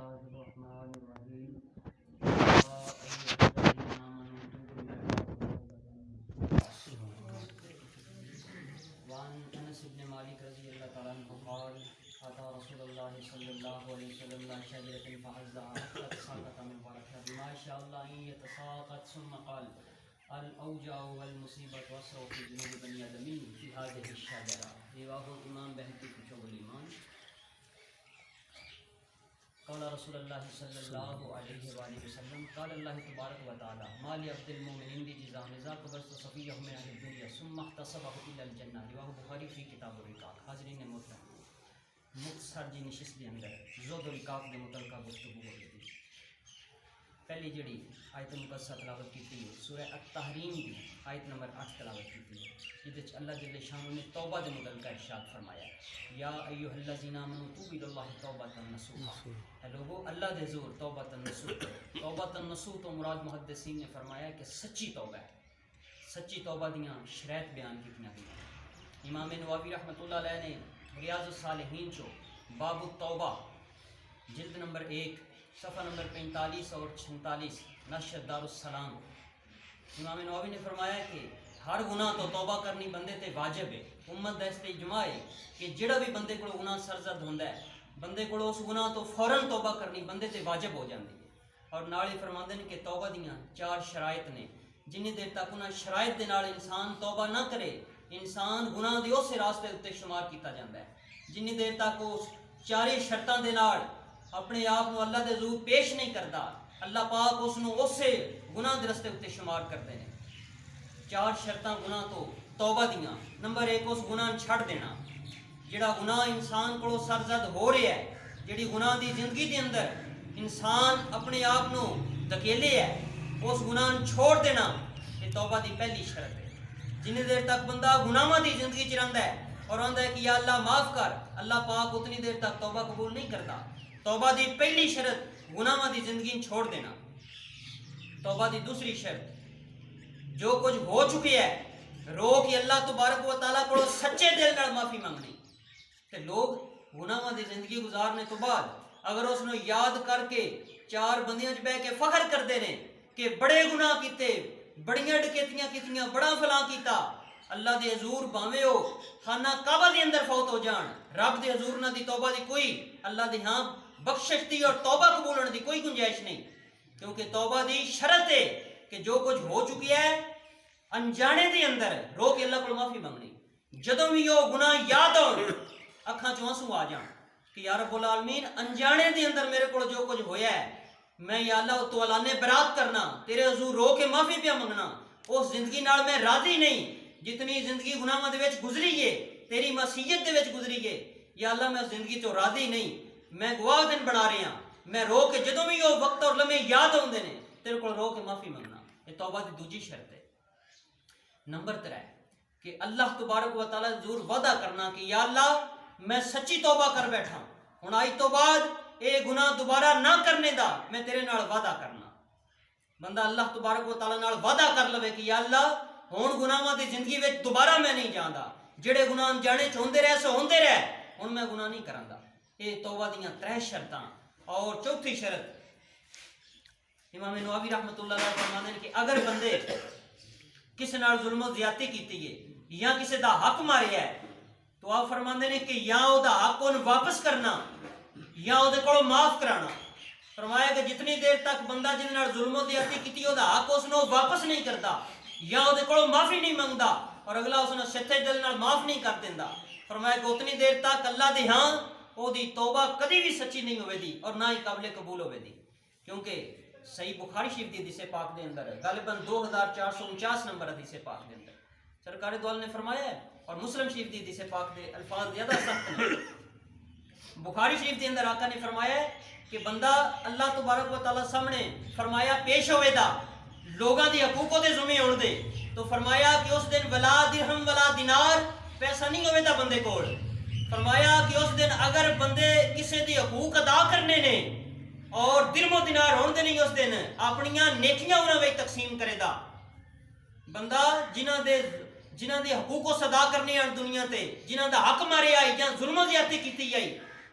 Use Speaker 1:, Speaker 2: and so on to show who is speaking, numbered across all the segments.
Speaker 1: الله الرحمن الرحيم يا أيها الذين آمنوا توبوا إلى الله وعن أنس بن مالك رضي الله تعالى عنه قال أتى رسول الله صلى الله عليه وسلم إلى شجرة فعزها حتى تساقط من ورقها بما شاء الله أن يتساقط ثم قال الأوجاع والمصيبة وسوء في ذنوب بني آدم في هذه الشجرة رواه الإمام بهقي في شعب الإيمان. قال رسول الله صلى الله عليه وآله وسلم قال الله تبارك وتعالى ما لعبد المؤمن بجزاء إذا قبضت صفيه من أهل الدنيا ثم احتسبه إلى الجنة رواه بخاری فی کتاب الرقاق. حاضرین محترم، مختصر جی نشست کے اندر زہد الرقاق کے متعلقہ گفتگو ہو رہی تھی. پہلی جڑی آیت مقدسہ تلاوت کی تھی سورہ التحریم کی آیت نمبر 8 تلاوت کی تھی، جس اللہ جل شانہ نے توبہ کے متعلقہ ارشاد فرمایا یا ایھا الذین آمنوا توبوا الی اللہ توبۃ نصوحا. اے لوگو اللہ دے حضور توبۃ نصوح. توبۃ نصوح تو مراد محدثین نے فرمایا کہ سچی توبہ ہے. سچی توبہ دیاں شرائط بیان کیتیاں گئیاں. امام نووی رحمۃ اللہ علیہ نے ریاض الصالحین چو باب التوبہ جلد نمبر 1 صفحہ نمبر 45 اور 46 نشر دار السلام، امام نووی نے فرمایا کہ ہر گناہ تو توبہ کرنی بندے تے واجب ہے. امت دا اس تے اجماع ہے کہ جڑا بھی بندے کو گناہ سرزد ہوندا ہے بندے کو اس گناہ تو فوراً توبہ کرنی بندے تے واجب ہو جاندی ہے. اور نال ہی فرماندے نے کہ توبہ دیاں 4 شرائط نے، جنی دیر تک انہاں شرائط دے نال انسان توبہ نہ کرے انسان گناہ دے اس راستے تے شمار کیتا جاندا ہے. جنی دیر تک اس 4 شرطاں دے نال اپنے آپ کو اللہ دے حضور پیش نہیں کرتا اللہ پاک اس نو اسے گناہ دے راستے تے شمار کرتے ہیں. 4 شرطاں گناہ تو توبہ دیاں. نمبر 1 اس گناہ چھڑ دینا. جڑا گناہ انسان کو سرزد ہو رہا ہے، جڑی گناہ دی زندگی دے اندر انسان اپنے آپ نو دھکیلے ہے، اس گناہ چھوڑ دینا یہ توبہ دی پہلی شرط ہے. جنی دیر تک بندہ گناہاں دی زندگی چ رہندا ہے اور آندا ہے کہ یا اللہ معاف کر، اللہ پاک اتنی دیر تک توبہ قبول نہیں کرتا. توبہ دی پہلی شرط گناہاں دی زندگی چھوڑ دینا. توبہ دی دوسری شرط جو کچھ ہو چکے ہے رو کہ اللہ تبارک و تعالیٰ کو سچے دل نال معافی مانگنی. کہ لوگ گناہاں دی زندگی گزارنے تو بعد اگر اس نے یاد کر کے 4 بندیاں چ بیٹھ کے فخر کرتے ہیں کہ بڑے گناہ کیتے، بڑیاں ڈکیتیاں کیتیاں، بڑا فلاں کیتا، اللہ دے حضور باویں ہو خانہ کعبہ دے اندر فوت ہو جان رب دے حضور نہ دی توبہ دی کوئی اللہ دے ہاں بخشش دی اور توبہ قبول ہونے دی کوئی گنجائش نہیں. کیونکہ توبہ دی شرط ہے کہ جو کچھ ہو چکی ہے انجانے دے اندر رو کے اللہ کو معافی مانگنی. جدوں بھی وہ گناہ یاد ہو اکھاں چوں آنسو آ جان کہ یا رب العالمین انجانے دے اندر میرے کو جو کچھ ہویا ہے میں یا اللہ تو اعلان برات کرنا تیرے حضور رو کے معافی پیا منگنا. اس زندگی نال میں راضی نہیں جتنی زندگی گناہاں دے وچ گزری ہے تیری معصیت دے وچ گزری ہے. یا اللہ میں زندگی تو راضی نہیں، میں گواہ دن بنا رہی ہاں. میں رو کے جدوں بھی وہ وقت اور لمحے یاد ہوندے نے تیرے کو رو کے معافی منگنا. یہ توبہ دی دوسری شرط ہے. نمبر 3 کہ اللہ تبارک و تعالیٰ ضرور وعدہ کرنا کہ یا اللہ میں سچی توبہ کر بیٹھا ہوں آج تو بعد اے گناہ دوبارہ نہ کرنے دا میں تیرے نال وعدہ کرنا. بندہ اللہ تبارک و تعالیٰ نال وعدہ کر لوے کہ یا اللہ ہن گناہاں دی زندگی وچ دوبارہ میں نہیں جاندا، جڑے گناہ جانے چ ہوندے رہے سو ہوندے رہے ہن میں گناہ نہیں کراندا. یہ توبہ دیاں 3 شرطاں. اور چوتھی شرط امام نووی رحمۃ اللہ علیہ فرماتے ہیں کہ اگر بندے کسی نال ظلم و زیادتی کیتی ہے یا کسی دا حق ماریا ہے تو آپ فرماندے نے کہ یا او دا حق اون واپس کرنا یا او دے کولوں معاف کرانا. فرمایا کہ جتنی دیر تک بندہ جن نال ظلم و زیادتی کیتی او دا حق اس نو واپس نہیں کرتا یا او دے کولوں معافی نہیں منگدا اور اگلا اس نو سچے دل نال معاف نہیں کر دیندا، فرمایا کہ اتنی دیر تک اللہ دے ہاں او دی توبہ کدی بھی سچی نہیں ہوئے دی اور نہ ہی قابل قبول ہوئے دی. کیونکہ صحیح بخاری شریف دی حدیث پاک دے اندر غالباً 2449 نمبر حدیث پاک دے اندر سرکار دو عالم نے فرمایا ہے اور مسلم شریف دی حدیث پاک دے الفاظ زیادہ سخت ہیں. بخاری شریف دے اندر آقا نے فرمایا ہے کہ بندہ اللہ تبارک و تعالیٰ سامنے فرمایا پیش ہوئے دا لوگاں دی حقوقوں دے ذمہ ہوڑ دے تو فرمایا کہ اس دن ولا درہم ولا دینار پیسہ نہیں ہوئے دا بندے کول. فرمایا کہ اس دن اگر بندے کسی دی حقوق ادا کرنے نے اور درہم و دینار ہوندے نہیں اس دن اپنیاں نیکیاں انہاں وچ تقسیم کرے دا. بندہ جنہاں دے حقوق ادا کرنے ہیں دنیا تے جنہاں دا حق مارے آئی یا ظلم و زیادتی کیتی آئی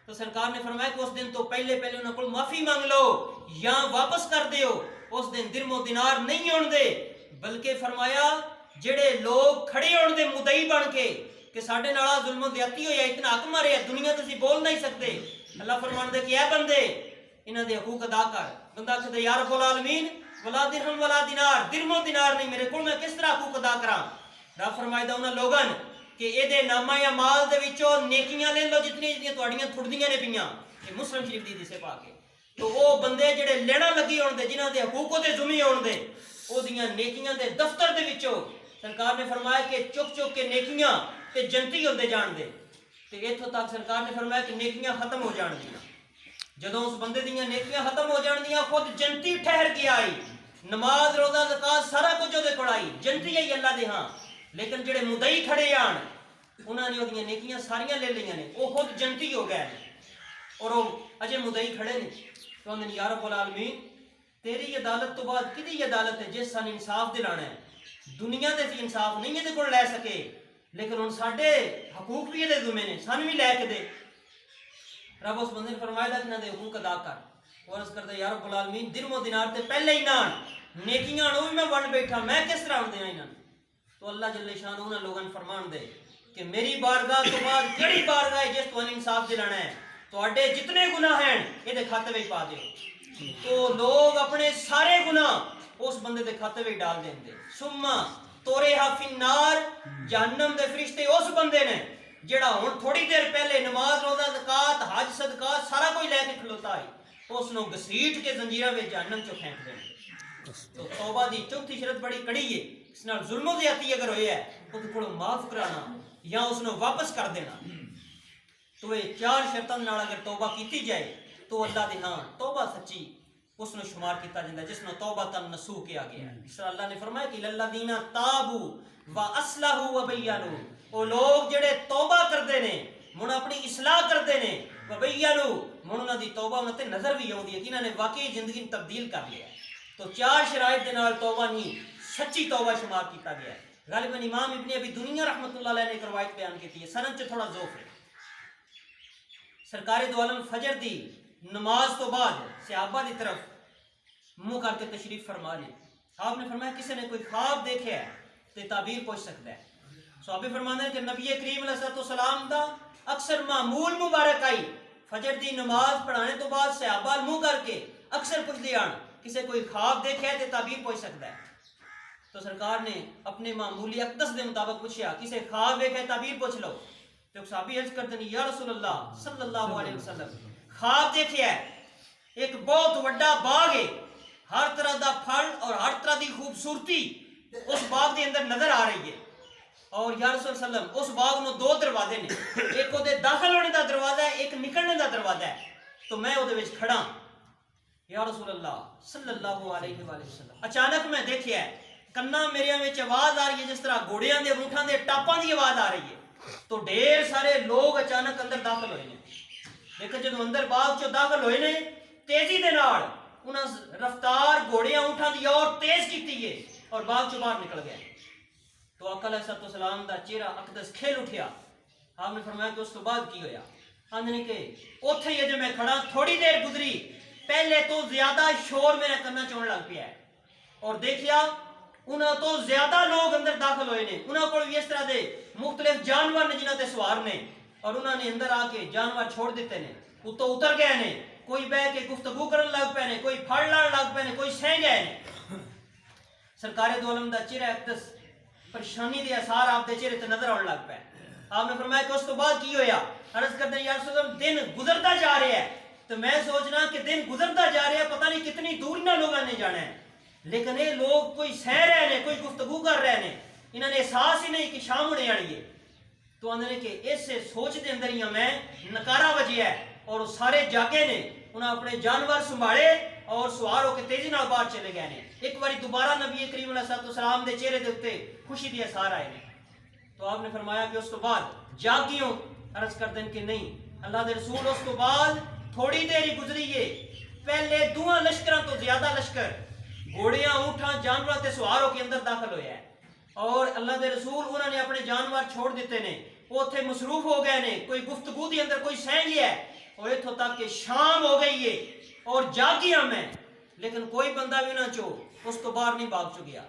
Speaker 1: تو سرکار نے فرمایا کہ اس دن تو پہلے انہوں کو معافی مانگ لو یا واپس کر دیو. اس دن درم و دینار نہیں ہون دے, بلکہ فرمایا جڑے لوگ کھڑے ہون دے مدعی بن کے کہ ساڈے نال ظلم و زیادتی ہوئی ہے, اتنا حق مارے ہے, دنیا تے بول نہیں سکتے. اللہ فرمان دے کہ اے بندے انہاں دے حقوق ادا کر. بندہ کہے یا رب العالمین ولا درہم ولا دینار, درم و دینار نہیں میرے کول, میں کس طرح حقوق ادا کراں؟ رب فرمائے انہاں لوگاں کہ اے دے نامہ یا مال دے وچوں نیکیاں لے لو جتنی تہاڈیاں تھڑدیاں نے پیاں. یہ مسلم شریف دی حدیث پاک ہے. تو وہ بندے جڑے لینا لگی ہون دے, جنہاں دے حقوق دے ذمہ ہون دے, او دیاں نیکیاں دے دفتر دے وچوں سرکار نے فرمایا کہ چک چک کے نیکیاں تے جنتی ہوندے جان دے. تے ایتھوں تک سرکار نے فرمایا کہ نیکیاں ختم ہو جان دیاں. جدوں اس بندے دیاں نیکیاں ختم ہو جان دیاں, خود جنتی ٹھہر کے آئی, نماز روزہ زکات سارا کچھ دے کڑائی, جنتی آئی اللہ دے ہاں. لیکن جڑے مدعی کھڑے آن انہاں نے اودیاں نیکیاں ساریاں لے لیاں نے, وہ خود جنتی ہو گئے اور وہ اجے مدعی کھڑے نے. تو انہوں نے یا رب العالمین تیری عدالت تو بعد کدی عدالت ہے جس سان انصاف دلانا ہے؟ دنیا دے سی انصاف نہیں ہے کو لے سکے, لیکن ہن ساڈے حقوق بھی دے ذمہ نے, سان بھی لے کے دے. رب اس بندے نے فرمایا کہ انہاں دے حقوق ادا کر. اور عرض کردا یا رب العالمین درم و دینار تے پہلے ہی نان نیکیاں نو بھی میں ون بیٹھا, میں کس طرح دیاں انہاں؟ تو اللہ جل شانہ انہاں لوگاں فرمان دے کہ میری بارگاہ تو بعد کیڑی بارگاہ ہے جس تو انصاف دلانا ہے؟ تواڈے جتنے گناہ ہیں یہ دے کھاتے وچ پا دیو. تو لوگ اپنے سارے گناہ اس بندے دے کھاتے وچ ڈال دیں دے. سما تورہا فی النار, جہنم دے فرشتے اس بندے نے جڑا ہن تھوڑی دیر پہلے نماز روزہ زکات حج صدقات سارا کوئی لے کے کھلوتا ہے, اس نو گھسیٹ کے زنجیراں وچ جہنم چ پھینک دیں. تو توبہ دی چوتھی شرط بڑی کڑی ہے, اس نال ظلم و زیادتی اگر ہوئی ہے اس کو معاف کرانا یا اس نو واپس کر دینا. تو یہ چار شرطاں نال اگر توبہ کیتی جائے تو اللہ دے ہاں توبہ سچی اس نو شمار کیتا جاندا ہے, جس نو توبہ تن نسوح کیا گیا ہے. اس طرح اللہ نے فرمایا کہ الذین تابوا واصلحوا وبینوا, وہ لوگ جڑے توبہ کردے نے من اپنی اصلاح کردے نے, وبینوا من انہاں دی توبہ انہاں تے نظر بھی آوندی ہے کہ انہاں نے واقعی زندگی تبدیل کر لیا ہے. تو چار شرائط دے نال توبہ نہیں سچی توبہ شمار کیتا گیا ہے. غالباً امام ابن ابی دنیا رحمۃ اللہ علیہ نے ایک روایت بیان کی ہے, سند چ تھوڑا ذوف ہے. سرکار دو عالم فجر دی نماز تو بعد صحابہ دی طرف منہ کر کے تشریف فرما لی. آپ نے فرمایا کسی نے کوئی خواب دیکھا ہے تو تعبیر پوچھ سکتا ہے. صحابی فرماتے ہیں کہ نبی کریم علیہ السلام دا اکثر معمول مبارک آئی فجر دی نماز پڑھانے تو بعد صحابہ منہ کر کے اکثر پوچھ دیا کسی کوئی خواب دیکھا ہے تو تعبیر پوچھ سکتا ہے. تو سرکار نے اپنے معمولی اقدس دے مطابق پوچھا کسی خواب دیکھا ہے تعبیر پوچھ لو. تو صحابی عرض کرتے ہیں یا رسول اللہ صلی اللہ علیہ وسلم خواب دیکھا ہے ایک بہت بڑا باغ ہے, ہر طرح دا پھل اور ہر طرح دی خوبصورتی اس باغ دے اندر نظر آ رہی ہے, اور یا رسول اللہ وسلم اس باغ نو دو دروازے نے, ایک وہ داخل ہونے دا دروازہ ہے ایک نکلنے دا دروازہ ہے. تو میں وہ کھڑا یا رسول اللہ صلی اللہ علیہ وآلہ وسلم. اچانک میں دیکھیا ہے کنا میرے وچ آواز آ رہی ہے جس طرح گھوڑیاں دے اونٹاں دے ٹاپاں دی آواز آ رہی ہے. تو ڈھیر سارے لوگ اچانک اندر داخل ہوئے ہیں, لیکن جب اندر باغ چ داخل ہوئے نے تیزی دے نال انہاں رفتار گھوڑیاں اونٹاں دی اور تیز کیتی ہے اور باغ چ باہر نکل گئے. تو آقا علیہ السلام دا چہرہ اقدس کھل اٹھیا. آپ نے فرمایا کہ اس تو بعد کی ہویا؟ آندھنے کہ اوتھے ہی جو میں کھڑا تھوڑی دیر گزری پہلے تو زیادہ شور میرے کنا چون لگ پیا ہے, اور دیکھیا انہاں تو زیادہ لوگ اندر داخل ہوئے نے, انہاں کو بھی اس طرح دے مختلف جانور نے جنہاں تے سوار نے, اور انہاں نے اندر آ کے جانور چھوڑ دیتے نے, اتو اتر گئے نے, کوئی بہ کے گفتگو کرن لگ پے نے, کوئی پھڑ لڑ لگ پے نے, کوئی سہ گئے نے. سرکار دو عالم دا چہرہ اقدس پریشانی دے اثار آپ دے چہرے تے نظر آن لگ پے. آپ نے فرمایا کہ اس تو بعد کی ہویا؟ عرض کرتے ہیں یا رسول اللہ دن گزرتا جا رہا ہے, تو میں سوچنا کہ دن گزرتا جا رہا ہے پتہ نہیں کتنی دور نہ لوگاں نے جانا ہے, لیکن یہ لوگ کوئی سہ رہے ہیں کوئی گفتگو کر رہے ہیں, انہوں نے احساس ہی نہیں کہ شام ہونے والی ہے. تو اندر کہ اس سے سوچ دے اندر ہی میں نکارا بجیا ہے اور وہ سارے جاگے نے, انہوں اپنے جانور سنبھالے اور سوار ہو کے تیزی نال باہر چلے گئے نے. ایک باری دوبارہ نبی کریم علیہ السلام دے چہرے دے اوتے خوشی دی اثار آئے نے. تو آپ نے فرمایا کہ اس تو بعد جاگیوں؟ عرض کر دیں کہ نہیں اللہ دے رسول اس تو بعد تھوڑی دیر ہی گزری ہے پہلے دوہاں لشکراں تو زیادہ لشکر گھوڑیاں اونٹاں جانوراں تے سوار ہو کے اندر داخل ہویا ہے, اور اللہ دے رسول انہوں نے اپنے جانور چھوڑ دیتے نے, وہ اتھے مصروف ہو گئے نے, کوئی گفتگو دی اندر کوئی سہ گیا ہے, اور اتھوں تک کہ شام ہو گئی ہے اور جاگیا میں، لیکن کوئی بندہ بھی نہ چو اس کو باہر نہیں بھاگ چکیا۔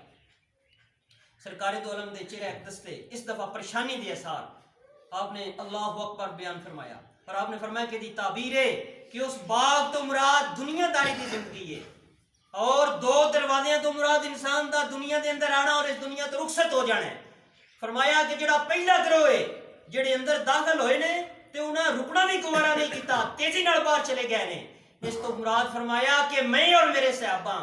Speaker 1: سرکار دو عالم دے چہرے اقدس تے اس دفعہ پریشانی دے اثار آپ نے اللہ اکبر بیان فرمایا، اور آپ نے فرمایا کہ دی تعبیر ہے کہ اس باغ تو مراد دنیا داری دی زندگی ہے، اور دو دروازیاں تو مراد انسان دا دنیا دے اندر آنا اور اس دنیا تو رخصت ہو جانا ہے۔ فرمایا کہ جڑا پہلا گروہ ہے جڑے اندر داخل ہوئے نے تے انہاں رکنا بھی گوارا نہیں کیتا، تیزی نال باہر چلے گئے نے۔ اس تو مراد فرمایا کہ میں اور میرے صحابہ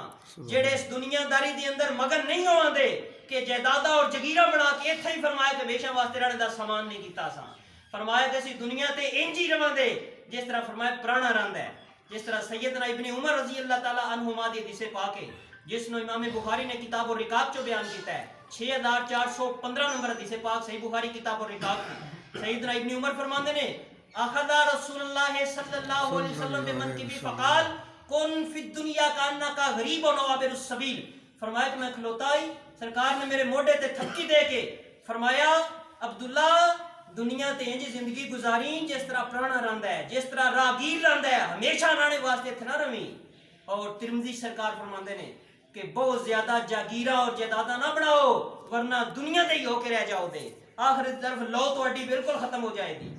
Speaker 1: جڑے اس دنیا داری دے اندر مگن نہیں ہوان دے کہ جائیدادہ اور جگیرہ بنا کے ایتھے ہی فرمایا کہ ہمیشہ واسطے رہنے دا سامان نہیں کیتا سا۔ فرمایا کہ اسی دنیا تے انج ہی رہاں دے جس طرح فرمایا پرانا رہندا ہے، جس طرح سیدنا ابن عمر رضی اللہ تعالی عنہما دی حدیث پاک ہے جس نو امام بخاری نے کتاب الرقاق چو بیان کیتا ہے، 6415 نمبر حدیث پاک صحیح بخاری کتاب الرقاق میں سیدنا ابن عمر فرماندے نے اخذ رسول اللہ صلی اللہ علیہ وسلم بمنکبی فقال کن فی الدنیا کانکا غریب و عابر السبیل۔ فرمایا کہ میں کھلوتا ہی سرکار نے میرے موڈے تے تھپکی دے کے فرمایا عبداللہ دنیا تے انج زندگی گزاری جس طرح پرانا رہندا ہے، جس طرح راگیر رہندا ہے، ہمیشہ رہنے واسطے تھے نہ رویں۔ اور ترمذی سرکار فرماندے نے کہ بہت زیادہ جاگیرہ اور جائیداداں نہ بناؤ ورنہ دنیا تے ہی ہو کے رہ جاؤ دے، آخرت طرف لو تہاڈی بالکل ختم ہو جائے گی۔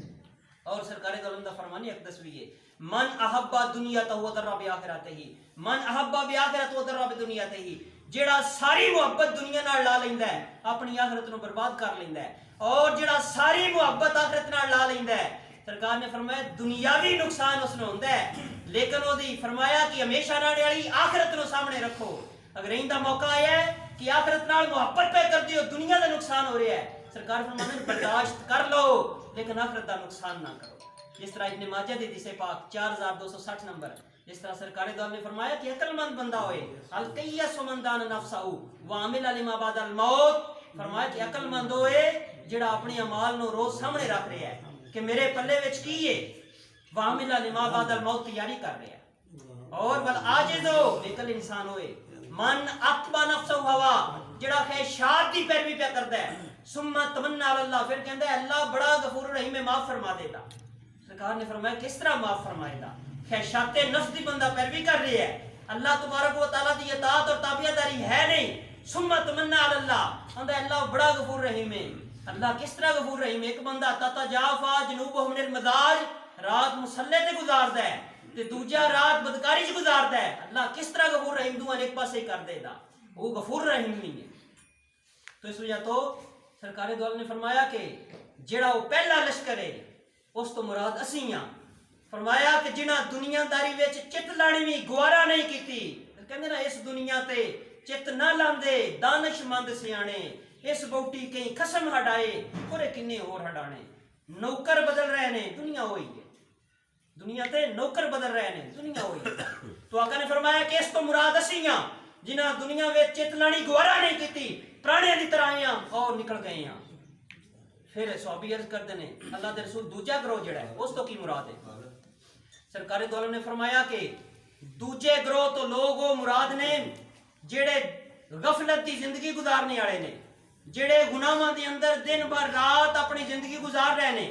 Speaker 1: اور سرکار دو عالم دا فرمانی اقدس بھی ہے من احب دنیا تو در بآخرتہ، من احب بآخرتہ تو در بدنیاتے ہی، جڑا ساری محبت دنیا نال لا لیندا ہے اپنی آخرت نو برباد کر لیندا ہے، اور جڑا ساری محبت آخرت نال لا لیندا ہے سرکار نے فرمایا دنیاوی نقصان اس نو ہوندا ہے لیکن او دی فرمایا کہ ہمیشہ رہنے والی آخرت نو سامنے رکھو۔ اگر ایندا موقع آیا ہے کہ آخرت نال محبت پہ کر دیو دنیا دا نقصان ہو رہا ہے، سرکار فرماتے ہیں برداشت کر لو لیکن آخرت دا نقصان نہ کرو۔ جس طرح ابن ماجہ دی حدیث پاک 4260 نمبر، جس طرح سرکار دو عالم نے فرمایا کہ عقل مند بندہ ہوئے القیس من دان نفسہ وعمل لما بعد الموت، فرمایا کہ عقل مند ہوئے جڑا اپنی اعمال نو روز سامنے رکھ رہا ہے کہ میرے پلے وچ کی ہے، وعمل لما بعد الموت تیاری کر رہا ہے، اور والعاجز بےعقل انسان ہوئے من اتبع نفسہ ہوا جڑا خواہشات دی پیروی پہ کرتا ہے، ثم تمنا علی اللہ، پھر کہندا ہے اللہ بڑا غفور رحیم ہے معاف فرما دے گا۔ سرکار نے فرمایا کس طرح معاف فرمائے گا؟ خواہشات نفس دی بندہ پیروی کر رہی ہے، اللہ تبارک و تعالیٰ دی اطاعت اور تابعداری ہے نہیں، ثم تمنا علی اللہ، کہندا ہے اللہ بڑا غفور رحیم ہے۔ اللہ کس طرح غفور رحیم ہے؟ ایک بندہ تتجافا جنوبہم من المضاجع، رات مصلے تے گزاردا ہے تے دوجا رات بدکاری چ گزاردا ہے، اللہ کس طرح غفور رحیم دوواں ایک پاسے ہی کر دے گا، وہ غفور رحیم نہیں ہے۔ تو اس وجہ تو سرکار دو عالم نے فرمایا کہ جڑا وہ پہلا لشکر ہے اس تو مراد اسیاں، فرمایا کہ جنہ دنیا داری وچ چت لانی بھی گوارا نہیں کیتی، کہندے نا اس دنیا تے چت نہ لاندے دانش مند سیانے، اس بوٹی کہیں قسم ہٹائے پورے کنے اور ہٹانے، نوکر بدل رہے نے دنیا ہوئی ہے، دنیا تے نوکر بدل رہے نے دنیا ہوئی ہے۔ تو آقا نے فرمایا کہ اس تو مراد اسیاں جنہ دنیا وچ چت لانی گوارا نہیں کیتی، پرانے دی طرح آئیاں اور نکل گئے ہیں۔ پھر صحابی عرض کر دینے اللہ دے رسول دوجا گروہ جڑا ہے اس تو کی مراد ہے؟ سرکار دو عالم نے فرمایا کہ دوجے گروہ تو لوگ وہ مراد نے جڑے غفلت دی زندگی گزارنے والے نے، جڑے گناہاں دے اندر دن بھر رات اپنی زندگی گزار رہے نے،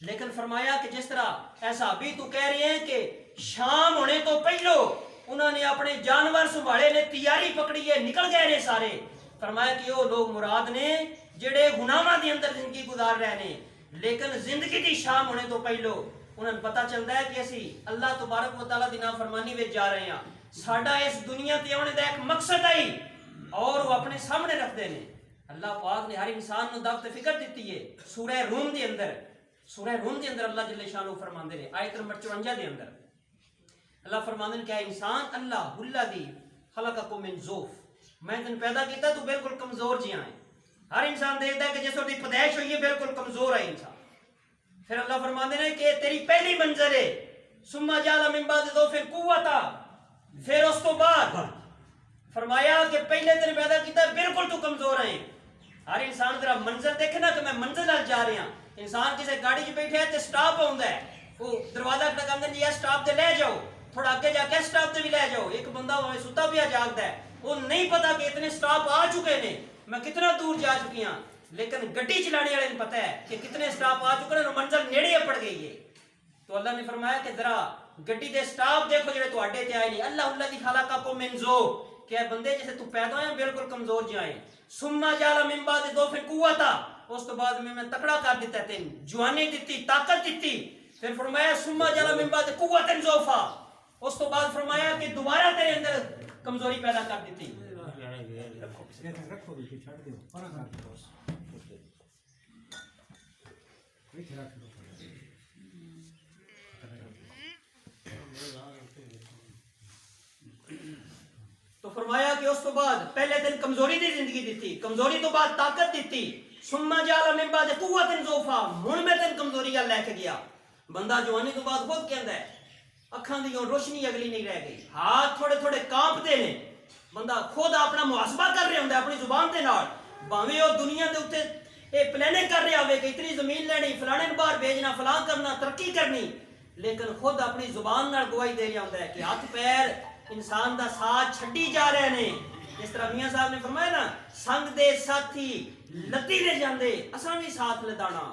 Speaker 1: لیکن فرمایا کہ جس طرح ایسا بھی تو کہہ رہے ہیں کہ شام ہونے تو پہلو انہوں نے اپنے جانور سنبھالے نے، تیاری پکڑی ہے، نکل گئے نے سارے۔ فرمایا کہ وہ لوگ مراد نے جڑے گناہاں دے اندر زندگی گزار رہے نے، لیکن زندگی دی شام ہونے تو پہلو انہوں نے پتہ چلتا ہے کہ اسی اللہ تبارک و تعالیٰ دی نافرمانی وچ جا رہے ہیں، ساڈا اس دنیا تے آنے دا ایک مقصد ہے اور وہ اپنے سامنے رکھتے ہیں۔ اللہ پاک نے ہر انسان نو دعوت فکر دیتی ہے۔ سورہ روم دے اندر اللہ جل شانہ فرماندے نے آیت نمبر 54 دے اندر اللہ فرماندے نے کہ اے انسان اللہ الذی خلقکم من ضعف، میں تن پیدا کیتا تو بالکل کمزور جیاں ہے۔ ہر انسان دیکھتا ہے کہ جس وقت پیدائش ہوئی ہے بالکل کمزور ہے انسان۔ پھر اللہ فرماندے نے کہ تیری پہلی منزل ہے ثم جعل من بعد ضعف قوتا، پھر اس تو بعد فرمایا کہ پہلے تیرے پیدا کیتا ہے بالکل تو کمزور ہے۔ ہر انسان ذرا منزل دیکھے نا کہ میں منزل نال جا رہا ہوں۔ انسان کسی گاڑی چ بیٹھے ہے تے سٹاپ ہوندا ہے، وہ دروازہ کھڑکاندے نے یہ سٹاپ تے لے جاؤ، تھوڑا آگے جا کے سٹاپ تے بھی لے جاؤ۔ ایک بندہ وہاں ستا پیا جاگدا ہے، وہ نہیں پتا کہ اتنے سٹاپ آ چکے نے، میں کتنا دور جا چکی ہوں، لیکن گڈی چلانے والے نے پتہ ہے کہ کتنے سٹاپ آ چکے ہیں اور منزل نیڑے پڑ گئی ہے۔
Speaker 2: تو اللہ نے فرمایا کہ ذرا گڈی دے سٹاف دیکھو جڑے تواڈے تے آئے نہیں، اللہ الذی خلقکم من ضعف، کہ اے بندے جیسے تو پیدا ہوئے بالکل کمزور جائیں، ثم جعل من بعد ضعف قوتا، اس تو بعد میں تکڑا کر دیتا ہے، تین جوانی دیتی، طاقت دیتی، پھر فرمایا ثم جعل من بعد قوت ضعفا، اس تو بعد فرمایا کہ دوبارہ تیرے اندر کمزوری پیدا کر دیتی. تو فرمایا کہ اس تو بعد پہلے دن کمزوری دی زندگی دیتی، کمزوری تو بعد طاقت دیتی، ثم جعل من بعد قوت ضعفا، ہن میں تین کمزوری لے کے گیا. بندہ جوانی تو بعد خود کہندا ہے اکھاں دی روشنی اگلی نہیں رہ گئی، ہاتھ تھوڑے تھوڑے کانپتے نے، بندہ خود اپنا محاسبہ کر رہا ہوندا ہے اپنی زبان دے نال، بھاویں وہ دنیا دے اوتے اے پلاننگ کر رہا ہوے کہ اتنی زمین لینی، فلانے باہر بھیجنا، فلاں کرنا، ترقی کرنی، لیکن خود اپنی زبان نال گواہی دے رہا ہوندا ہے کہ ہاتھ پیر انسان دا ساتھ چھڈی جا رہے نے. جس طرح میاں صاحب نے فرمایا نا، سنگ دے ساتھی لتی لے جاندے، اساں بھی ساتھ لدانا،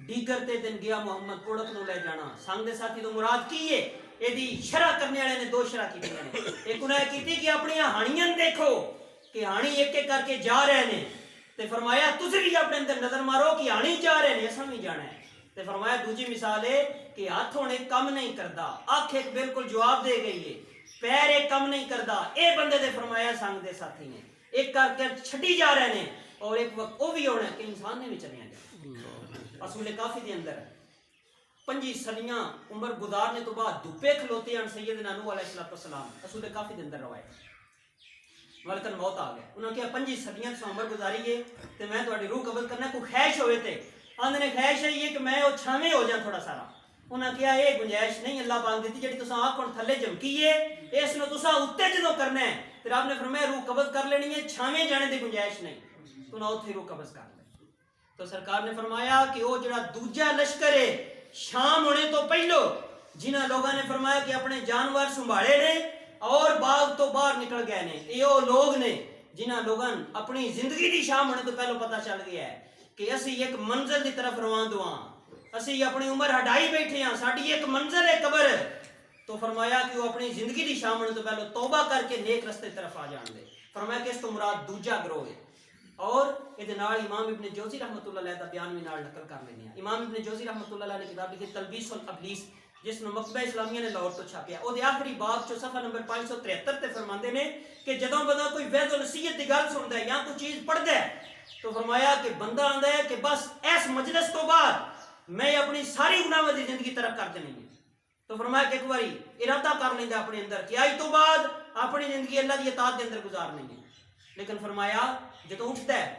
Speaker 2: دیگر تے دن گیا محمد پڑک نو لے جانا. سنگ دے ساتھی تو مراد کی ہے؟ یہ شرح کرنے والے نے دو شرح کی نے، ایک انہیں کی کہ اپنی ہانیاں دیکھو کہ ہانی ایک ایک کر کے جا رہے ہیں، تے فرمایا تسی بھی اپنے اندر نظر مارو کہ ہانی جا رہے ہیں، اساں بھی جانا ہے. تے فرمایا دوسری مثال ہے کہ ہاتھ ہونے کم نہیں کرتا، اکھ ایک بالکل جواب دے گئی ہے، پیر ایک کم نہیں کرتا، اے بندے دے فرمایا سنگ دے ساتھی نے ایک کر کے چھڈی جا رہے ہیں، اور ایک وقت وہ بھی ہونا ہے کہ انسان نے بھی چلے جانا. اصول کافی دے اندر 5 صدیاں عمر گزارنے تو بعد دھوپے کھلوتے ہیں سیدنا نوح علیہ السلام، اصول کافی دے اندر روایت ملکن موت آ گیا. انہوں نے کہا 5 صدیاں سے عمر گزاری ہے تے میں تہاڈی روح قبض کرنا، کوئی خواہش ہوئے تے آندے نے خواہش ہے یہ کہ میں وہ چھاویں ہو جاں تھوڑا سارا. انہوں نے کہا یہ گنجائش نہیں اللہ پاک دیتی جڑی تساں آنکھ ہن تھلے جھمکی ہے، اس نو تساں اوتے جدوں کرنا ہے تے رب نے فرمایا روح قبض کر لینی ہے، چھاویں جانے دی گنجائش نہیں، تو نہ اوتھے روح قبض کر لے. تو سرکار نے فرمایا کہ وہ جڑا دوجا لشکر ہے شام ہونے تو پہلو جنہ لوگوں نے فرمایا کہ اپنے جانور سنبھالے نے اور باغ تو باہر نکل گئے نے، یہ وہ لوگ نے جنہ لوگوں اپنی زندگی دی شام ہونے تو پہلو پتہ چل گیا ہے کہ اسی ایک منزل دی طرف روان دواں، اسی اپنی عمر ہٹائی بیٹھے ہیں، ساڈی ایک منزل ہے قبر. تو فرمایا کہ وہ اپنی زندگی دی شام ہونے تو پہلو توبہ کر کے نیک رستے طرف آ جان دے. فرمایا کہ اس تو مراد دوجا گروہ ہے. اور یہ نال امام ابن جوزی رحمۃ اللہ علیہ دا بیان بھی نال نقل کر لینے ہیں. امام ابن جوزی رحمۃ اللہ علیہ نے کتاب لکھی تلبیس الابلیس، جس نے مکتبہ اسلامیہ نے لاہور تو چھاپیا، او دے آخری باب چ صفحہ نمبر 573 تے فرماندے نے کہ جدوں بندہ کوئی وعظ و نصیحت دی گل سندا ہے یا کوئی چیز پڑھدا ہے تو فرمایا کہ بندہ آندا ہے کہ بس اس مجلس تو بعد میں اپنی ساری گناہوں دی زندگی ترک کر دینی ہے. تو فرمایا کہ ایک باری ارادہ کر لیندا اپنے اندر کہ آج تو بعد اپنی زندگی اللہ دی اطاعت دے اندر گزارنی ہے. لیکن فرمایا جدوں اٹھتا ہے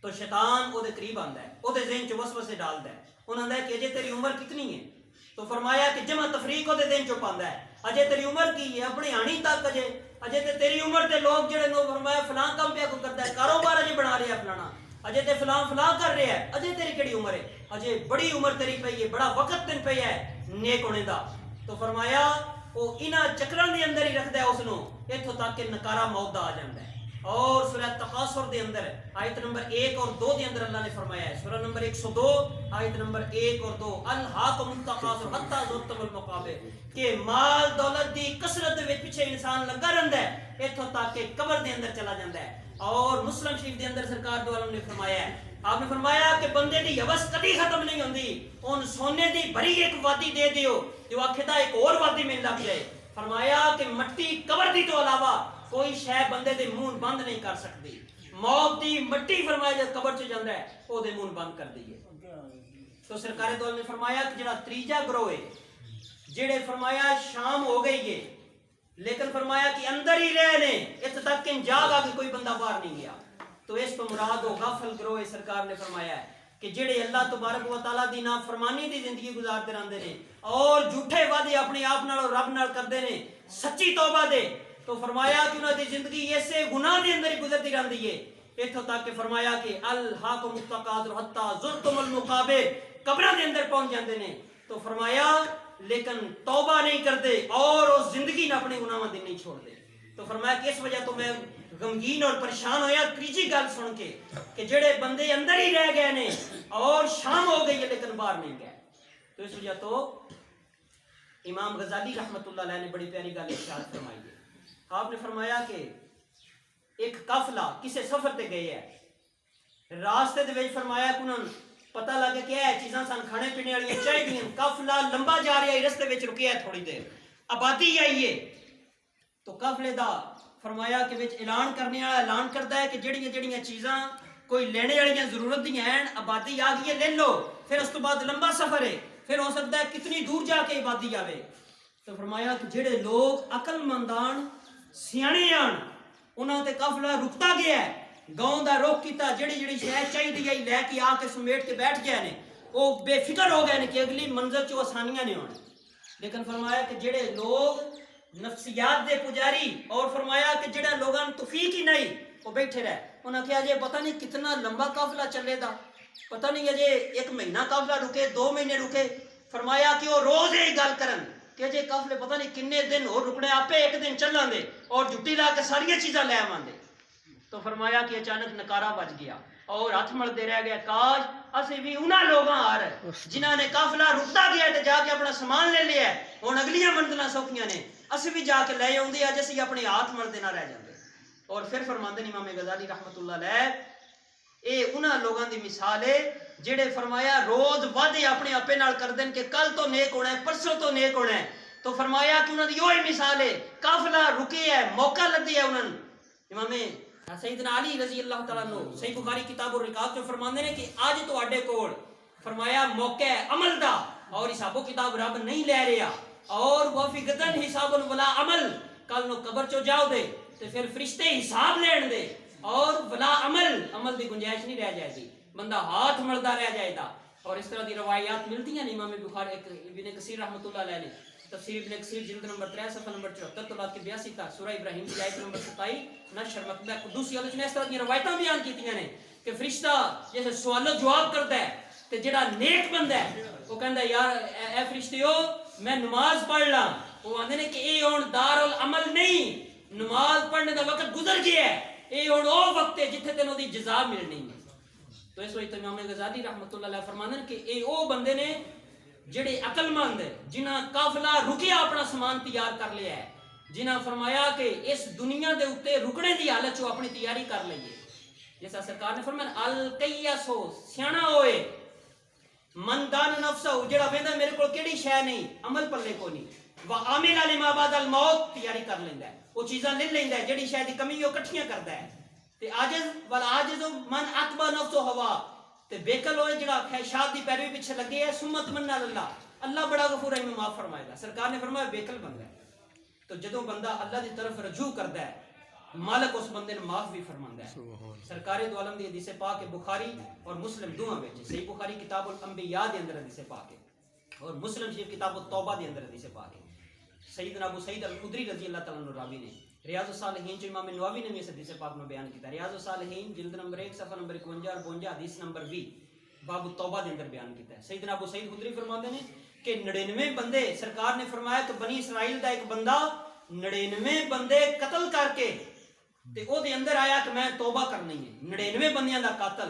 Speaker 2: تو شیطان او دے قریب آندا ہے، او دے ذہن چ وسوسے ڈالدا ہے، انہاں آندا ہے کہ اجے تیری عمر کتنی ہے؟ تو فرمایا کہ جمع تفریق او دے ذہن چ پاندا ہے، اجے تیری عمر کی ہے؟ اپنی ہانی تک اجے تے تیری عمر دے لوگ جڑے نو فرمایا فلاں کام پیا کو کردا ہے، کاروبار اجے بنا رہا ہے فلانا، اجے تے فلاں فلاں کر رہا ہے، اجے تیری کیڑی عمر ہے؟ اجے بڑی عمر تیری پئی ہے، بڑا وقت تین پئی ہے نیک ہونے دا. تو فرمایا او انہاں چکراں دے اندر ہی رکھدا ہے اس نو ایتھوں تک کہ نکارا موت دا آ جاندا ہے. اور سورہ تقاصر دے اندر آیت نمبر 1 اور 2 دے اندر اللہ نے فرمایا ہے، سورہ نمبر 102 آیت نمبر 1 اور 2، الہاکم التکاثر حتی زرتم المقابر، کہ مال دولت دی کثرت دے پیچھے انسان لگا رہندا ہے ایتھوں تک کہ قبر دے اندر چلا جاندا ہے. اور مسلم شریف دے اندر سرکار دو عالم نے فرمایا ہے، آپ نے فرمایا کہ بندے دی ہوس کبھی ختم نہیں ہوندی، ان سونے دی بھری ایک وادی دے دیو جو آکھدا ایک اور وادی میں لگ جائے. فرمایا کہ مٹی قبر دی تو علاوہ کوئی شے بندے دے منہ بند نہیں کر سکتی، موت دی مٹی فرمایا جب قبر چ جاندا ہے او دے منہ بند کر دیے. تو سرکار دو عالم نے فرمایا کہ جڑا تیجا گروہ ہے جڑے فرمایا شام ہو گئی ہے لیکن فرمایا کہ اندر ہی رہے نے اتنے تک کہ جاگ آ کے کوئی بندہ باہر نہیں گیا، تو اس تو مراد ہو غافل گروہ. سرکار نے فرمایا ہے کہ جڑے اللہ تبارک و تعالیٰ دی نافرمانی دی زندگی گزارتے رہندے نے اور جھوٹے وعدے اپنے آپ نال اور رب نال کردے نے سچی توبہ دے، تو فرمایا کہ انہاں دی زندگی ایسے گناہ دے اندر ہی گزرتی رہندی ہے اتھوں تک کہ فرمایا کہ الہاکم التکاثر حتی زرتم المقابر، قبراں دے اندر پہنچ جاندے نے. تو فرمایا لیکن توبہ نہیں کرتے اور اس زندگی نے اپنے گناہاں دے نہیں چھوڑ دے. تو فرمایا کہ اس وجہ تو میں غمگین اور پریشان ہویا تیجی گل سن کے کہ جڑے بندے اندر ہی رہ گئے نے اور شام ہو گئی ہے لیکن باہر نہیں گئے. تو اس وجہ تو امام غزالی رحمت اللہ علیہ نے بڑی پیاری گل ارشاد فرمائی ہے. آپ نے فرمایا کہ ایک قافلہ کسی سفر تے گئے ہے, راستے دے وچ فرمایا کہ انہوں پتہ لگا کہ یہ چیزاں سن کھانے پینے والی چاہیے. قافلہ لمبا جا رہا ہے, رستے وچ رکیا ہے تھوڑی دیر, آبادی آئی ہے تو قافلے دا فرمایا کہ وچ اعلان کرنے والا اعلان کرتا ہے کہ جڑیاں جڑیاں چیزاں کوئی لینے والی ضرورت دی ہیں, آبادی آ گئی ہے لے لو. پھر اس تو بعد لمبا سفر ہے, پھر ہو سکتا ہے کتنی دور جا کے آبادی آوے. تو فرمایا کہ جڑے لوگ عقل مندان سیانے آن انہاں تے قافلہ رکتا گیا ہے, گاؤں دا رخ کیتا, جڑی جڑی شے چاہیے لے کے آ کے سمیٹ کے بیٹھ گئے نے, وہ بے فکر ہو گئے نے کہ اگلی منزل چ آسانیاں نہیں ہونے. لیکن فرمایا کہ جڑے لوگ نفسیات دے پجاری اور فرمایا کہ جڑا لوگاں توفیق ہی نہیں وہ بیٹھے رہے, انہاں کہا جے پتہ نہیں کتنا لمبا قافلہ چلے دا, پتہ نہیں اجے 1 مہینہ قافلہ رکے 2 مہینے رکے. فرمایا کہ وہ روز یہ گل کرن کہ جے قافلے پتہ نہیں کنے دن اور رکنے, آپے ایک دن چلن دے اور جٹی لا کے ساری چیزاں لے آوان دے. تو فرمایا کہ اچانک نکارا بج گیا اور ہاتھ ملتے رہ گیا, کاش اسی بھی انہاں لوگاں آ رہے جنہاں نے قافلہ رکتا گیا تے جا کے اپنا سامان لے لیا ہے, ہن اگلیاں منزلاں سوکھیاں نے, اسی بھی جا کے لے آوندے اج اسی اپنے ہاتھ ملتے نہ رہ جاندے. اور پھر فرماندے نے امام غزالی رحمت اللہ علیہ اے انہاں لوگاں دی مثال ہے جڑے فرمایا روز وعدے اپنے آپے نال کر دین کہ کل تو نیک ہونا ہے, پرسوں تو نیک ہونا ہے. تو فرمایا کہ انہاں دی وہی مثال ہے, قافلہ رکے ہے, موقع لدی ہے انہاں. امام سیدنا علی رضی اللہ تعالیٰ عنہ صحیح بخاری کتاب الرقاق جو فرماندے نے کہ آج تواڈے کول فرمایا موقع ہے عمل دا, اور حساب و کتاب رب نہیں لے رہا, اور وفی غدن حساب ولا عمل, کل نو قبر چو جاؤ دے تے پھر فرشتے حساب لین دے, اور ولا عمل دی گنجائش نہیں رہ جائے گی, بندہ ہاتھ ملدا رہ جائے گا. اور اس طرح دی روایات ملتی ہیں امام بخاری ابن کثیر رحمۃ اللہ علیہ نے تفسیر ابن کثیر جلد نمبر 3 صفحہ نمبر 74 تو بعد کے 82 تک سورہ ابراہیم کی آیت نمبر 27 نشر مطلب قدوسی علیہ نے اس طرح کی روایتاں بیان کیتیاں نے کہ فرشتہ جیسے سوال و جواب کرتا ہے تے جڑا نیک بندہ ہے وہ کہندا ہے یار اے فرشتیو میں نماز پڑھ لاں, وہ آندے نے کہ اے ہن دار العمل نہیں, نماز پڑھنے دا وقت گزر گیا ہے, اے ہن او وقت ہے جتھے تینوں دی جزا ملنی ہے. تو اس وجہ امام غزالی رحمۃ اللہ علیہ فرماندے کہ اے او بندے نے جڑے عقل مند جنہاں قافلہ رکیا اپنا سامان تیار کر لیا ہے, جنہاں فرمایا کہ اس دنیا دے اوتے رکنے دی حالت چ اپنی تیاری کر لئیے. جیسا سرکار نے فرمایا القیس ہو سیاںا ہوئے, من دان نفسہ جڑا ویندا میرے کول کیڑی شے نہیں, عمل پلے کو نہیں, وعامل لما بعد الموت تیاری کر لیندا ہے, وہ چیزاں لے لیندا ہے جڑی شے دی کمی وہ اکٹھیاں کردا ہے. تے عاجز والعاجز من اتبع نفسه ہوا, تے بیکل ہوئے جڑا خواہشات دی پیروی پیچھے لگے ہے, سمت من اللہ, اللہ بڑا غفور رحیم معاف فرمائے گا. سرکار نے فرمایا بیکل بندہ ہے, تو جدوں بندہ اللہ دی طرف رجوع کردا ہے مالک اس بندے نے معاف بھی فرماندا ہے. سرکار دو عالم دی حدیث پاک بخاری اور مسلم دوواں وچ, صحیح بخاری کتاب الانبیاء دے اندر حدیث پاک ہے اور مسلم شریف کتاب التوبہ دے اندر حدیث پاک ہے. سیدنا ابو سعید الخدری رضی اللہ تعالیٰ عنہ راوی نے ریاض الصالحین جو امام نووی نے اس حدیث پاک میں بیان کیتا, ریاض الصالحین جلد نمبر 1 صفحہ نمبر 51 اور 52 حدیث نمبر 20 باب التوبہ دے اندر بیان کیتا ہے. سیدنا ابو سعید خدری فرماتے ہیں کہ 99 بندے, سرکار نے فرمایا کہ بنی اسرائیل دا ایک بندہ 99 بندے قتل کر کے تے او دے اندر آیا کہ میں توبہ کرنی ہے. 99 بندیاں دا قاتل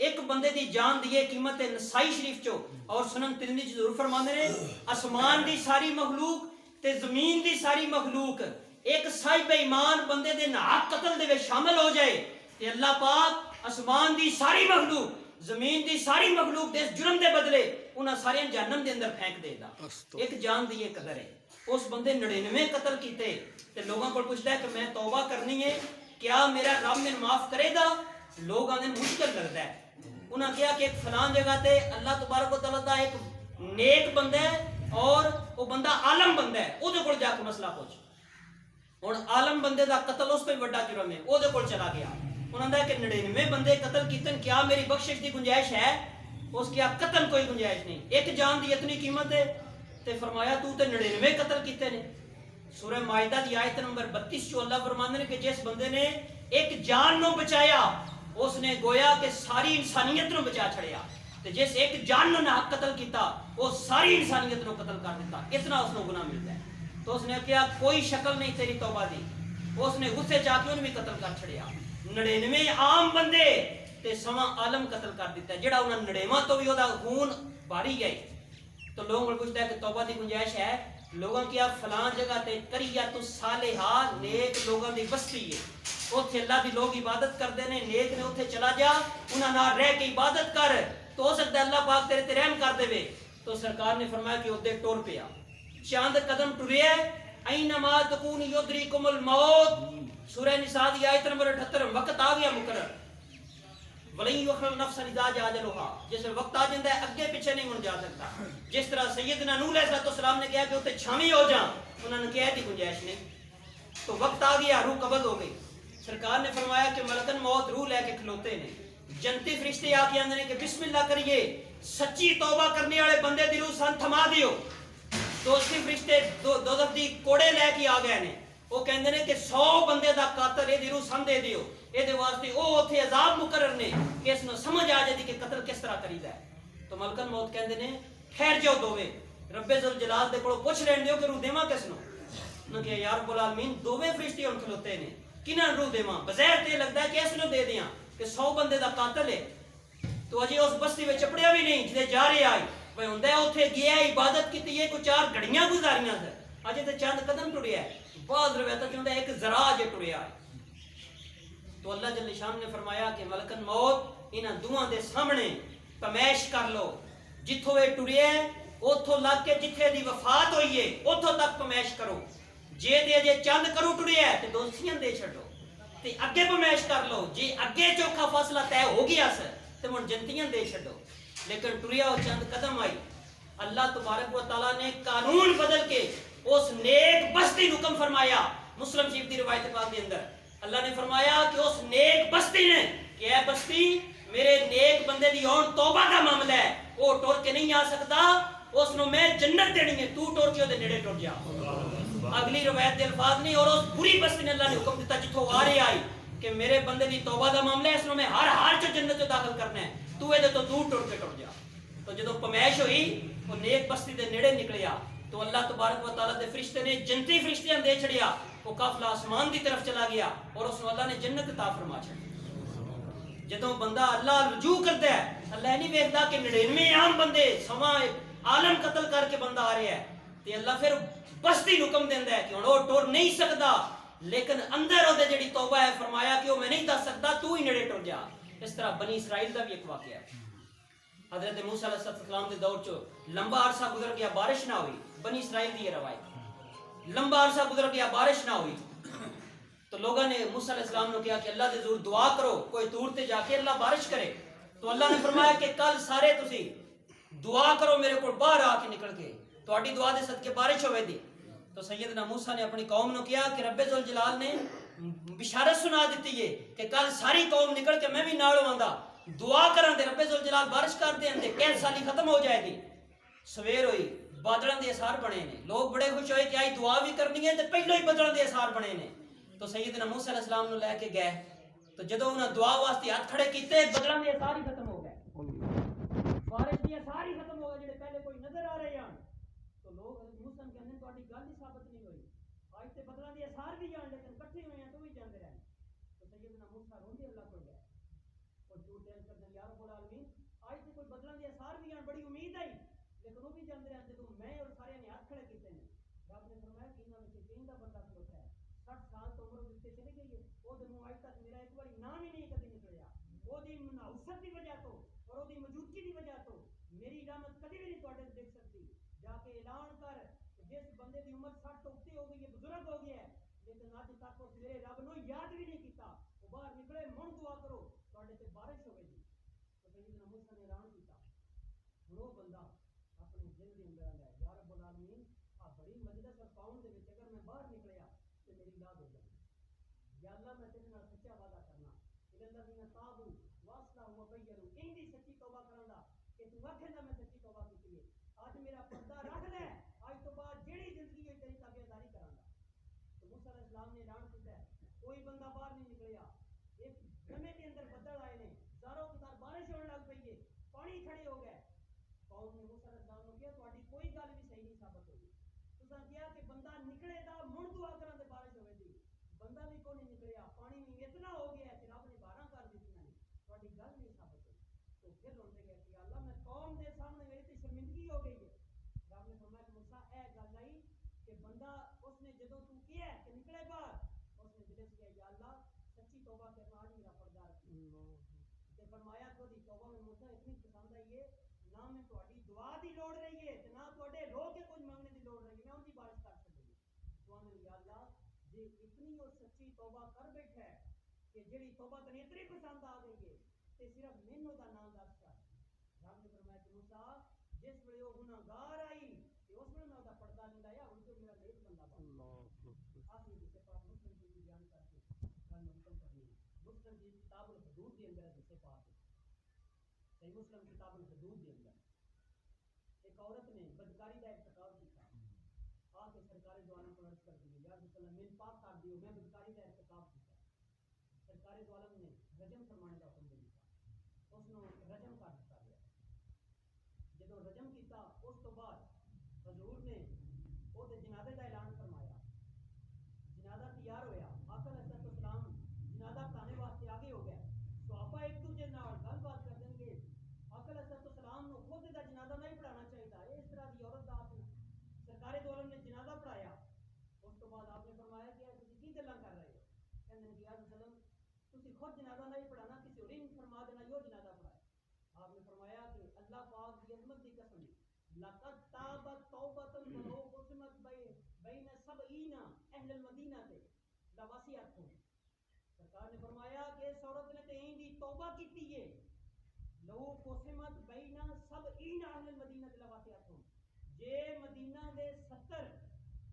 Speaker 2: ایک بندے دی جان دیے قیمت نسائی شریف چو اور سنن ترمذی چ ضرور فرماندے نے آسمان دی ساری مخلوق تے زمین دی ساری مخلوق ایک صاحب ایمان بندے دے ناحق قتل دے وچ شامل ہو جائے تے اللہ پاک آسمان دی ساری مخلوق زمین دی ساری مخلوق دے جرم دے بدلے انہاں سارے جہنم دے اندر پھینک دے دا. ایک جان دی یہ قدر ہے. اس بندے 99 قتل کیتے تے لوگوں کو پوچھتا ہے کہ میں توبہ کرنی ہے, کیا میرا رب میں معاف کرے گا؟ لوگ آنے مشکل لگتا ہے. انہاں کہا کہ ایک فلان جگہ تے اللہ تبارک و تعالیٰ دا ایک نیک بندہ ہے اور وہ بندہ عالم بندہ ہے, او دے کول جا کے مسئلہ پوچھ. ہن عالم بندے دا قتل اس کوئی بڑا جرم ہے, او دے کول چلا گیا. انہاں نے کہ 99 بندے قتل کیتن, کیا میری بخشش دی گنجائش ہے؟ اس کیا قتل کوئی گنجائش نہیں, ایک جان دی اتنی قیمت ہے. تے فرمایا تو تے 99 قتل کیتے نے. سورہ مائدہ دی آیت نمبر 32 جو اللہ فرماندے نے کہ جس بندے نے ایک جان نو بچایا اس نے گویا کہ ساری انسانیت نو بچا چھڑیا, تے جس ایک جان نو ناحق قتل کیتا وہ ساری انسانیت نو قتل کر دیتا, اتنا اس نو گناہ ملتا ہے. تو اس نے کہا کوئی شکل نہیں تیری توبہ دی, اس نے غصے چا کے انہوں بھی قتل کر چھڑیا. 99 عام بندے تے سوا عالم قتل کر دیتا ہے, جڑا انہاں 99 تو بھی او دا خون باری گئے. تو لوگوں کو پوچھتا ہے کہ توبہ دی گنجائش ہے؟ لوگوں کی آپ فلان جگہ تے قریۃ الصالحہ نیک لوگوں دی بستی ہے، اوتھے اللہ دی لوگ عبادت کردے نے، نیک نے اوتھے چلا جا، انہاں نال رہ کے عبادت کر، تو ہو سکتا ہے اللہ پاک تیرے تے رحم کر دے۔ تو سرکار نے فرمایا کہ اودے ٹر پیا، چاند قدم ٹریا، اینما تکون یدریکم الموت، سورہ نساء دی آیت نمبر 78، وقت آ گیا مقرر، وَلَن يُؤَخِّرَ نَفْسًا إِذَا جَاءَ أَجَلُهَا، جس وقت آ جاتا ہے اگے پیچھے نہیں ہون جا سکتا۔ جس طرح سیدنا نوح علیہ السلام نے کہا کہ اسے چھاویں ہو جا، انہوں نے کہا دی گنجائش نہیں، تو وقت آ گیا، روح قبض ہو گئی۔ سرکار نے فرمایا کہ ملکن موت روح لے کے کھلوتے نے، جنتی فرشتے آ کے اندر کہ بسم اللہ کریے، سچی توبہ کرنے والے بندے دی روح سن تھما دیو۔ دوسری فرشتے دوزخ دی کوڑے لے کے آ گئے نے، وہ کہندے نے کہ 100 بندے دا قاتل اے دی روح سن دے دیو، اے دے واسطے او اوتھے عذاب مقرر نے کہ اس نو سمجھ آ جائے کہ قتل کس طرح کریدا ہے۔ تو ملکن موت کہندے نے ٹھہر جاؤ دوویں، رب ذوالجلال دے کولوں پوچھ لین دیو کہ روح دیواں کس نو؟ انہاں کہ یا رب العالمین دوویں فرشتے ہن کھلوتے نے، کناں روح دیواں؟ بظاہر تے لگدا ہے کہ اس نو دے دیاں کہ 100 بندے دا قاتل ہے، تو اجے اس بستی وچ چپڑیا بھی نہیں جے جا رہے آئی بھئی ہوندا ہے اوتھے گیا عبادت کیتی ہے، کوئی 4 گھڑیاں گزاریاں سے، اجے تے چند قدم ٹریا ہے، بعض روایتاں چ ہوندا ہے ایک ذرا جے ٹریا ہے۔ تو اللہ جل شان نے فرمایا کہ ملکن موت انہاں دوواں دے سامنے پمیش کر لو، جتھوں اے ٹریا ہے اوتھوں لگ کے جتھے دی وفات ہوئی ہے اوتھوں تک پمیش کرو، جے دے اجے چند کرو ٹریا ہے تے دوستیاں دے چھڈو تے اگے پمیش کر لو، جے اگے چوکھا فاصلہ طے ہو گیا سے تے ہن جنتیاں دے چھڈو، لیکن ٹریا ہو چند قدم آئی، اللہ تبارک و تعالیٰ نے قانون بدل کے اس نیک بستی حکم فرمایا۔ مسلم شریف دی روایت پاک دے اندر اللہ نے فرمایا کہ اس نیک بستی نے کہ اے بستی میرے نیک بندے دی اور توبہ دا معاملہ ہے، وہ ٹر کے نہیں آ سکتا، اس نو میں جنت دینی ہے، تو ٹر کے دے نیڑے ٹر جا۔ اگلی روایت دے الفاظ نہیں، اور اس بری بستی نے اللہ نے حکم دیتا جتھوں آ رہی آئی کہ میرے بندے دی توبہ دا معاملہ ہے، اس نو میں ہر حال چ جنت داخل کرنا ہے، تو اے دے تو دور ٹر کے ٹر جا۔ تو جدوں پمیش ہوئی وہ نیک بستی دے نیڑے نکلیا تو اللہ تبارک و تعالیٰ دے فرشتے نے جنتی فرشتیاں دے چھڑیا، وہ قافلہ آسمان دی طرف چلا گیا اور اس کو اللہ نے جنت عطا فرما چھڑی۔ جدوں بندہ اللہ رجوع کرتا ہے، اللہ نہیں ویکھدا کہ 99 عام بندے سواں عالم قتل کر کے بندہ آ رہا ہے، تے اللہ پھر بستی حکم دیندا ہے کہ ہن وہ ٹر نہیں سکدا، لیکن اندر او دے جڑی توبہ ہے فرمایا کہ وہ میں نہیں دس سکتا، تو ہی نیڑے ٹر جا۔ اس طرح بنی اسرائیل دا بھی ایک واقعہ ہے، حضرت موسیٰ علیہ السلام دے دور چو لمبا عرصہ گزر گیا، بارش نہ ہوئی، بنی اسرائیل دی یہ روایت، لمبا عرصہ گزر گیا بارش نہ ہوئی، تو لوگوں نے موسیٰ علیہ السلام نے کہا کہ اللہ دے ضرور دعا کرو، کوئی دور تے جا کے اللہ بارش کرے۔ تو اللہ نے فرمایا کہ کل سارے تسی دعا کرو میرے کو باہر آ کے نکل کے، تہاڈی دعا دے صدقے بارش ہوے دی۔ تو سیدنا موسیٰ نے اپنی قوم نے کہا کہ رب ذوالجلال نے بشارت سنا دیتی ہے کہ کل ساری قوم نکل کے میں بھی نال ہوندا، دعا کرن دے رب ذوالجلال بارش کر دین دے، قحط سالی ختم ہو جائے گی۔ سویر ہوئی، بادلوں دے اثار بنے نے، لوگ بڑے خوش ہوئے کہ آئی دعا بھی کرنی ہے تے پہلو ہی بادلوں دے اثار بنے نے۔ تو سیدنا موسیٰ علیہ السلام نے لے کے گئے، تو جدوں انہاں دعا واسطے ہاتھ کھڑے کیتے بادلوں دے اثار ہی ختم ہو گئے، بارش دی اثار ہی ختم ہو گئے جڑے پہلے کوئی نظر آ رہے ہیں۔ تو لوگ حضرت موسیٰ نے کہندے تہاڈی گل ہی ثابت نہیں ہوئی، آج تے بادلوں دے اثار بھی جان لیکن کٹھے ہوئے ہیں تو بھی جاندے رہے۔ تو سیدنا موسیٰ روندے اللہ کو گئے اور جھوٹ بیان کر دیں یا رب العالمین آج تے کوئی بدلوں دے اثار بھی ہیں، بڑی امید ہے لیکن وہ بھی جاندے رہتے، تو میں اور سارے نے ہاتھ کھڑے کیتے ہیں۔ رب نے فرمایا کہ انہاں وچ تین دا بندہ کھڑوتا ہے، 60 سال تو عمر اس سے چلی گئی ہے، وہ دے منہ اج تک میرا ایک بار نام ہی نہیں کبھی نکلیا، وہ دی منحوست دی وجہ تو اور وہ دی موجودگی دی وجہ تو میری رحمت کبھی بھی نہیں تواڈے تے دیکھ سکتی، جا کے اعلان کر کہ جس بندے دی عمر 60 تو اُتے ہو گئی ہے، بزرگ ہو گیا ہے، لیکن اج تک اس میرے رب نو یاد بھی نہیں کیتا، وہ باہر نکلے من دعا کرو تواڈے تے بارش ہوے گی۔ تو سیدنا موسیٰ نے اعلان کیتا، وہ بندہ اپنے دل دے اندر آندا ہے یا رب العالمین آ بڑی مجلس اور پاؤں دے وچ اگر میں باہر نکلیا تے میری یاد ہو جائے، یا اللہ میں تیرے نال سچا وعدہ کرنا الذین تابوا واصلحوا وبینوا، ان دی سچی توبہ کرن دا کہ تو آکھے دا میں سچی توبہ کیتی ہے، اج میرا پردہ رکھ لے، اج تو بعد جیڑی زندگی ہے تیری تابعداری کراں گا۔ تو موسیٰ علیہ السلام نے اعلان کیتا ہے، کوئی بندہ باہر نہیں نکلیا، ایک جمے کے اندر بدل آئے نے، زاروں قطار بارش ہونے لگ پئی ہے، پانی کھڑے ہو گئے۔ قوم نے موسیٰ علیہ السلام نے کہا تہاڈی کوئی گل بھی صحیح نہیں ثابت ہوئی، تساں کہا کہ بندہ نکلے دا من دعا کرن تے بارش ہوے دی، بندہ بھی کوئی نہیں نکلیا، پانی بھی اتنا ہو گیا کہ رب نے باراں کر دتیاں نے، تہاڈی گل نہیں ثابت ہوئی۔ تو پھر روندے گئے کہ اللہ میں قوم دے سامنے میری تے شرمندگی ہو گئی ہے۔ رب نے فرمایا کہ موسیٰ اے گل آئی توبہ کرنا آج میرا پردہ رکھی تے فرمایا تھوڑی توبہ میں مجھے اتنی پسند آئی ہے نہ میں تھوڑی دعا دی لوڑ رہی ہے تے نہ تھوڑے رو کے کچھ مانگنے دی لوڑ رہی ہے میں ان کی بارش کر چھڈی سبحان اللہ یا اللہ جی اتنی اور سچی توبہ کر بیٹھا ہے کہ جڑی توبہ تنے اتنی پسند آ گئی ہے تے صرف مینوں دا نام دس کر رب نے فرمایا کہ موسی جس ویلے وہ گناہگار آئی تے اس ویلے میں اس دا پردہ نہیں لایا ہن تو میرا نیک بندہ بن آخری حدیث پاک مسلم کی بیان کر کے کل میں ختم کرنی ہے مسلم کی کتاب الحدود کے اندر حدیث پاک ہے صحیح مسلم کتاب الحدود کے اندر ایک عورت نے بدکاری کا ارتکاب کیا آ کے سرکار دو عالم کو عرض کر دی یا رسول اللہ میں پاک کر دیو میں بدکاری کا ارتکاب کیا سرکار دو عالم نے رجم فرمانے کا حکم دے دیا اس نے رجم کر دیا جب رجم کیتا اس تو بعد حضور نے وہ جنازے کا اعلان فرمایا جنازہ تیار ہویا آقا علیہ السلام جنازہ پڑھانے واسطے آگے ہو گیا صحابہ ایک دوسرے نال گل بات کر دیں گے آقا علیہ السلام کو خود دا جنازہ نہیں پڑھانا چاہیے اس طرح کی عورت دا سرکار دو عالم نے جنازہ پڑھایا اس تو بعد آپ نے فرمایا کہ تسی کی گلاں کر رہے ہو کہندے کہ یا رسول اللہ تسی خود جنازہ نہیں پڑھانا کسی اور نے فرما دینا یہ جنازہ پڑھایا آپ نے فرمایا کہ اللہ پاک کی عظمت کی قسم لقد تابت توبۃ ولو قسمت بین سبعین اہل المدینہ سے لواسیاتهم سرکار نے فرمایا کہ اس عورت نے تین دی توبہ کی ہے لو قسمت بین سبعین اہل المدینہ سے لواسیاتهم جے مدینہ دے 70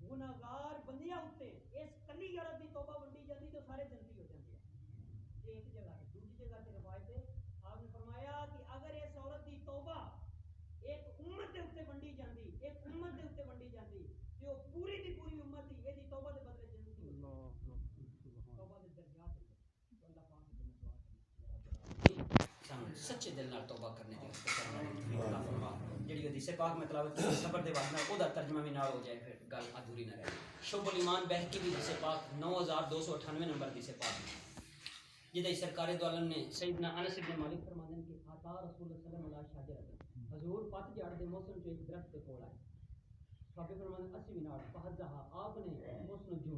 Speaker 2: گناہگار بندیاں ہوتے اس کلی عورت دی توبہ ونڈی جاتی تو سارے جنتی ہو جاندے ہیں ایک جگہ ہے دوسری جگہ سے روایت ہے آپ نے فرمایا کہ اگر اس عورت دی توبہ ایک امت دے اوتے ونڈی جاندی ایک امت دے اوتے ونڈی جاندی تے وہ پوری دی پوری امت ہی دی توبہ دے بدلے جنتی اللہ توبہ دے درجات ہیں تو اللہ پاک نے دعا کرنی سچے دل نال توبہ کرنے دی اللہ فرما جڑی حدیث پاک میں تلاوت کی صبر دے بعد او دا ترجمہ بھی نال ہو جائے پھر گل ادھوری نہ رہے شعب الایمان بہقی بھی حدیث پاک 9298 نمبر حدیث پاک جدہ سرکار دو عالم نے سیدنا انس بن مالک فرماتے ہیں کہ آتا رسول اللہ صلی اللہ علیہ وسلم حضور پت جھاڑ دے موسم چ ایک درخت کے کول آئے صحابہ فرماتے ہیں اسی بھی نال فہذا آپ نے اس نو جھوڑیا